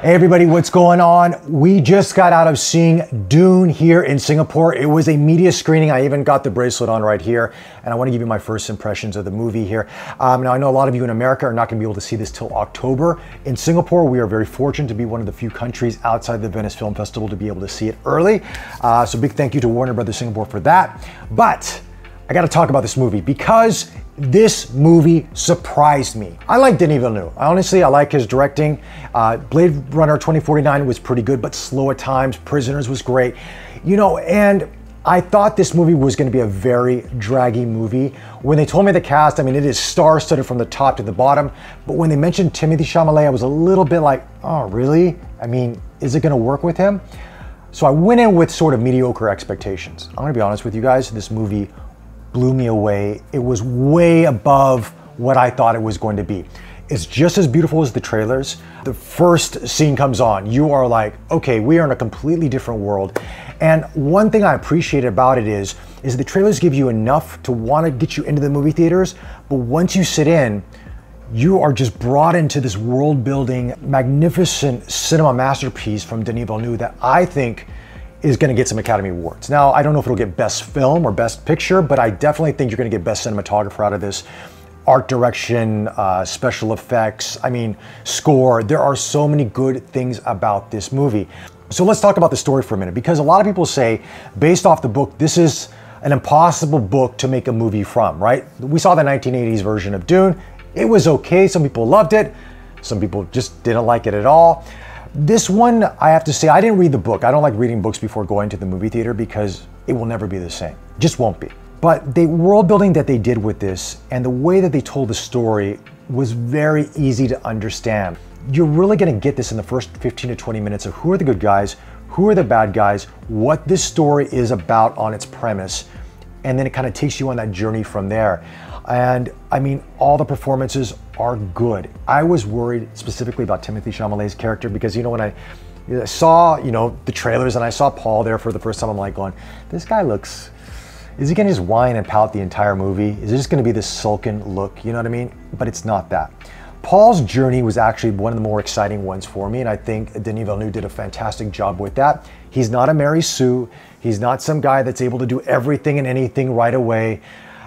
Hey everybody, what's going on? We just got out of seeing Dune here in Singapore. It was a media screening. I even got the bracelet on right here, and I want to give you my first impressions of the movie here. Now I know a lot of you in America are not going to be able to see this till October. In Singapore, we are very fortunate to be one of the few countries outside the Venice Film Festival to be able to see it early. So big thank you to Warner Brothers Singapore for that. But I got to talk about this movie because this movie surprised me. I like Denis Villeneuve. Honestly, I like his directing. Blade Runner 2049 was pretty good, but slow at times. Prisoners was great. You know, and I thought this movie was going to be a very draggy movie. When they told me the cast, I mean, it is star-studded from the top to the bottom. But when they mentioned Timothée Chalamet, I was a little bit like, oh, really? I mean, is it going to work with him? So I went in with sort of mediocre expectations. I'm going to be honest with you guys. This movie blew me away. It was way above what I thought it was going to be. It's just as beautiful as the trailers. The first scene comes on, you are like, okay, we are in a completely different world. And one thing I appreciate about it is the trailers give you enough to want to get you into the movie theaters, but once you sit in, you are just brought into this world-building, magnificent cinema masterpiece from Denis Villeneuve that I think is going to get some Academy Awards. Now, I don't know if it'll get Best Film or Best Picture, but I definitely think you're going to get Best Cinematographer out of this. Art direction, special effects, I mean, score. There are so many good things about this movie. So let's talk about the story for a minute, because a lot of people say, based off the book, this is an impossible book to make a movie from, right? We saw the 1980s version of Dune. It was okay. Some people loved it. Some people just didn't like it at all. This one, I have to say, I didn't read the book. I don't like reading books before going to the movie theater because it will never be the same. Just won't be. But the world building that they did with this and the way that they told the story was very easy to understand. You're really going to get this in the first 15 to 20 minutes of who are the good guys, who are the bad guys, what this story is about on its premise, and then it kind of takes you on that journey from there. And I mean, all the performances are good. I was worried specifically about Timothée Chalamet's character because, you know, when I saw, you know, the trailers and I saw Paul there for the first time, I'm like going, this guy looks, is he gonna just whine and pout the entire movie? Is it just gonna be this sullen look, you know what I mean? But it's not that. Paul's journey was actually one of the more exciting ones for me, and I think Denis Villeneuve did a fantastic job with that. He's not a Mary Sue. He's not some guy that's able to do everything and anything right away.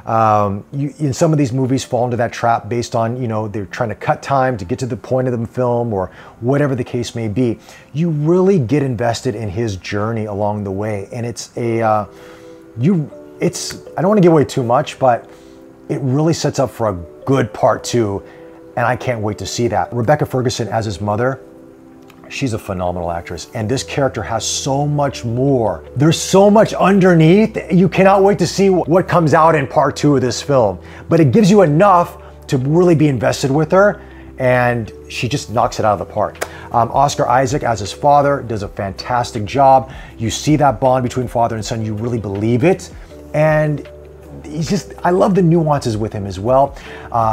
In some of these movies fall into that trap based on, you know, they're trying to cut time to get to the point of the film or whatever the case may be. You really get invested in his journey along the way. And it's a, I don't want to give away too much, but it really sets up for a good part two. And I can't wait to see that. Rebecca Ferguson as his mother, she's a phenomenal actress, and this character has so much more. There's so much underneath. You cannot wait to see what comes out in part two of this film. But it gives you enough to really be invested with her, and she just knocks it out of the park. Oscar Isaac as his father does a fantastic job. You see that bond between father and son, you really believe it. And he's just, I love the nuances with him as well.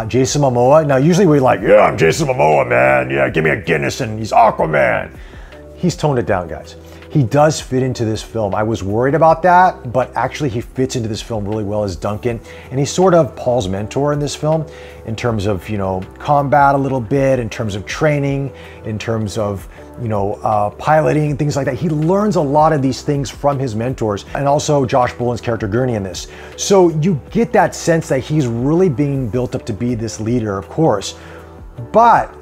Jason Momoa. Now, usually we're like, yeah, I'm Jason Momoa, man. Yeah, give me a Guinness and he's Aquaman. He's toned it down, guys. He does fit into this film. I was worried about that, but actually he fits into this film really well as Duncan. And he's sort of Paul's mentor in this film in terms of, you know, combat a little bit, in terms of training, in terms of, you know, piloting, things like that. He learns a lot of these things from his mentors, and also Josh Brolin's character Gurney in this. So you get that sense that he's really being built up to be this leader, of course. But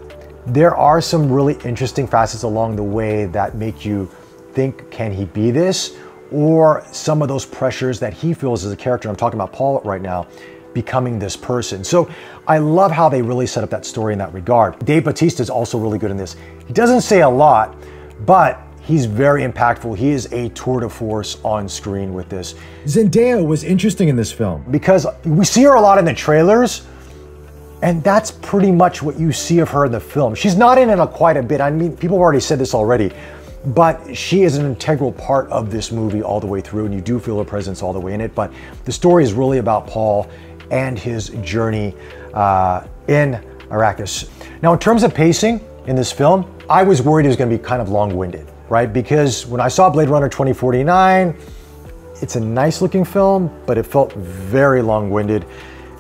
there are some really interesting facets along the way that make you think, can he be this? Or some of those pressures that he feels as a character, I'm talking about Paul right now, becoming this person. So I love how they really set up that story in that regard. Dave Bautista is also really good in this. He doesn't say a lot, but he's very impactful. He is a tour de force on screen with this. Zendaya was interesting in this film because we see her a lot in the trailers, and that's pretty much what you see of her in the film. She's not in it quite a bit. I mean, people have already said this already, but she is an integral part of this movie all the way through, and you do feel her presence all the way in it. But the story is really about Paul and his journey in Arrakis. Now, in terms of pacing in this film, I was worried it was going to be kind of long-winded, right? Because when I saw Blade Runner 2049, it's a nice looking film, but it felt very long-winded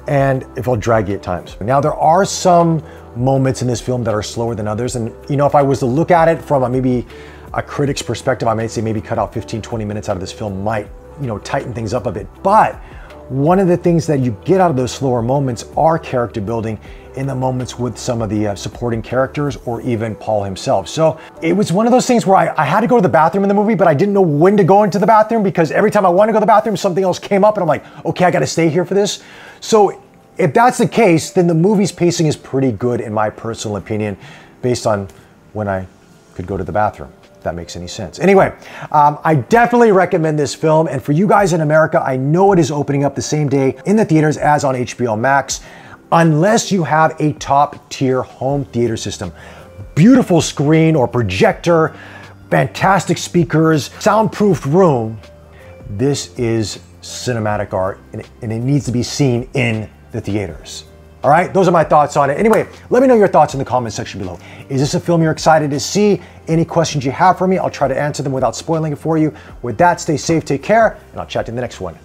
and it felt draggy at times. Now, there are some moments in this film that are slower than others. And you know, if I was to look at it from maybe a critic's perspective, I might say maybe cut out 15, 20 minutes out of this film might, you know, tighten things up a bit. But one of the things that you get out of those slower moments are character building in the moments with some of the supporting characters or even Paul himself. So it was one of those things where I had to go to the bathroom in the movie, but I didn't know when to go into the bathroom because every time I wanted to go to the bathroom, something else came up and I'm like, okay, I got to stay here for this. So if that's the case, then the movie's pacing is pretty good in my personal opinion, based on when I could go to the bathroom. If that makes any sense. Anyway, I definitely recommend this film. And for you guys in America, I know it is opening up the same day in the theaters as on HBO Max, unless you have a top tier home theater system. Beautiful screen or projector, fantastic speakers, soundproofed room. This is cinematic art and it needs to be seen in the theaters. All right, those are my thoughts on it. Anyway, let me know your thoughts in the comment section below. Is this a film you're excited to see? Any questions you have for me, I'll try to answer them without spoiling it for you. With that, stay safe, take care, and I'll chat to you in the next one.